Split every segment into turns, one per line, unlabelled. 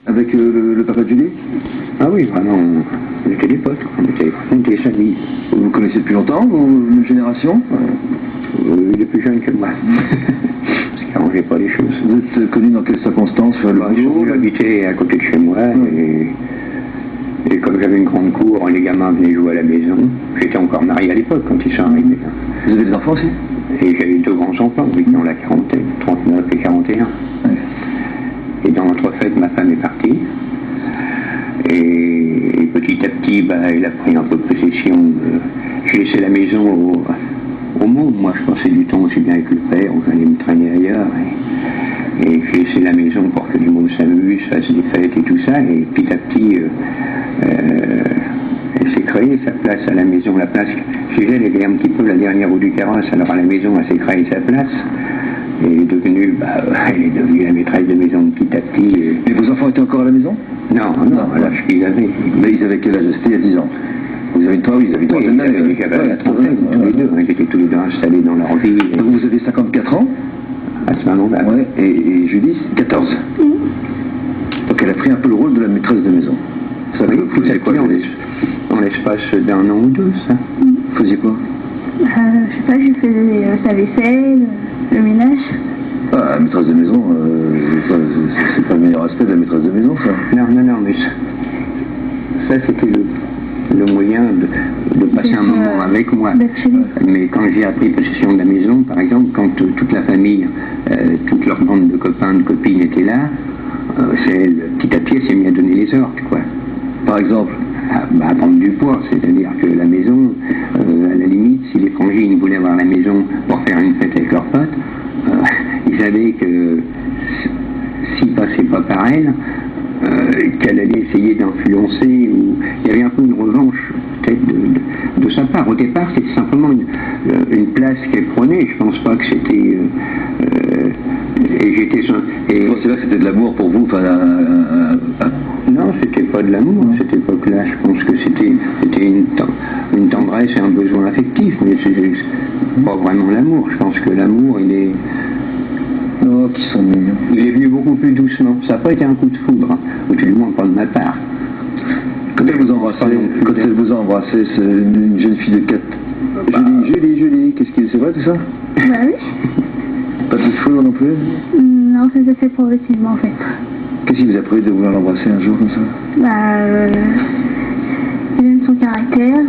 Avec le papa de Julie?
Ah oui, vraiment, on était des potes, on était famille.
Vous vous connaissez depuis longtemps, une génération?
Il est plus jeune que moi. Ça n'arrangeait pas les choses.
Vous êtes connu dans quelles circonstances?
Il habitait à côté de chez moi et comme j'avais une grande cour, les gamins venaient jouer à la maison. J'étais encore marié à l'époque quand ils sont arrivés.
Vous avez des enfants aussi?
Et j'avais 2 grands-enfants, oui, dans la quarantaine, 39 et 41.
Ouais.
Et dans l'entrefaite, ma femme est partie. Et petit à petit, il a pris un peu de possession. J'ai laissé la maison au monde. Moi, je passais du temps aussi bien avec le père, où j'allais me traîner ailleurs. Et j'ai laissé la maison pour que du monde s'amuse, fasse des fêtes et tout ça. Et petit à petit, elle s'est créée sa place à la maison. La place chez elle était un petit peu la dernière roue du carrosse. Alors à la maison, elle s'est créée sa place. Et elle est devenue la maîtresse de maison petit à petit.
Et vos enfants étaient encore à la maison?
Non, à l'âge qu'ils avaient.
Mais ils avaient quel âge? C'était il y a 10 ans. Vous avez une trentaine d'années.
Ils avaient la trentaine, tous les deux. Ils étaient tous les deux installés dans leur vie.
Donc vous avez 54 ans?
À ce moment-là.
Ouais, et Julie, 14. Donc elle a pris un peu le rôle de la maîtresse de maison. Ça
Oui,
vous faisiez quoi
en l'espace d'un an ou deux, ça.
Vous faisiez quoi?
Je sais pas, je faisais sa vaisselle, le ménage.
Ah, la maîtresse de maison, c'est pas le meilleur aspect de la maîtresse de maison, ça.
Non, mais ça c'était le moyen de passer un moment avec moi. Mais quand j'ai appris possession de la maison, par exemple, quand toute la famille, toute leur bande de copains, de copines étaient là, c'est elle, petit à petit, elle s'est mise à donner les ordres, quoi.
Par exemple?
À prendre du poids, c'est-à-dire que la maison, à la limite, si les frangines voulaient avoir la maison pour faire une fête avec leurs potes, ils savaient que s'ils passaient pas par elle, qu'elle allait essayer d'influencer, ou il y avait un peu une revanche peut-être de sa part. Au départ, c'était simplement une place qu'elle prenait. Je pense pas que c'était et j'étais
Vous pensez là que c'était de l'amour pour vous?
Non, c'était pas de l'amour à cette époque-là. Je pense que c'était une tendresse et un besoin affectif, mais c'est pas vraiment l'amour. Je pense que l'amour, il est...
Oh, qui sont mignons.
Il est venu beaucoup plus doucement. Ça n'a pas été un coup de foudre, ou du moins pas de ma part.
Quand elle vous a embrassé, c'est une jeune fille de 4. Julie, c'est vrai tout ça?
Bah oui.
Pas de foudre non plus?
Non, ça s'est fait progressivement en fait.
Qu'est-ce qui vous a pris de vouloir l'embrasser un jour comme ça?
J'aime son caractère,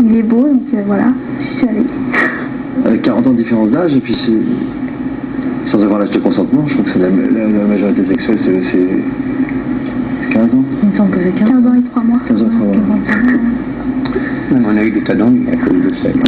il est beau, donc voilà, je suis allée.
Avec 40 ans de différence d'âge, et puis c'est... Sans avoir l'âge de consentement, je crois que c'est la majorité sexuelle, c'est 15 ans?
Il me semble que c'est 15 ans et 3 mois.
15 ans et 3 mois.
On a eu des tas d'ennuis à cause de ça.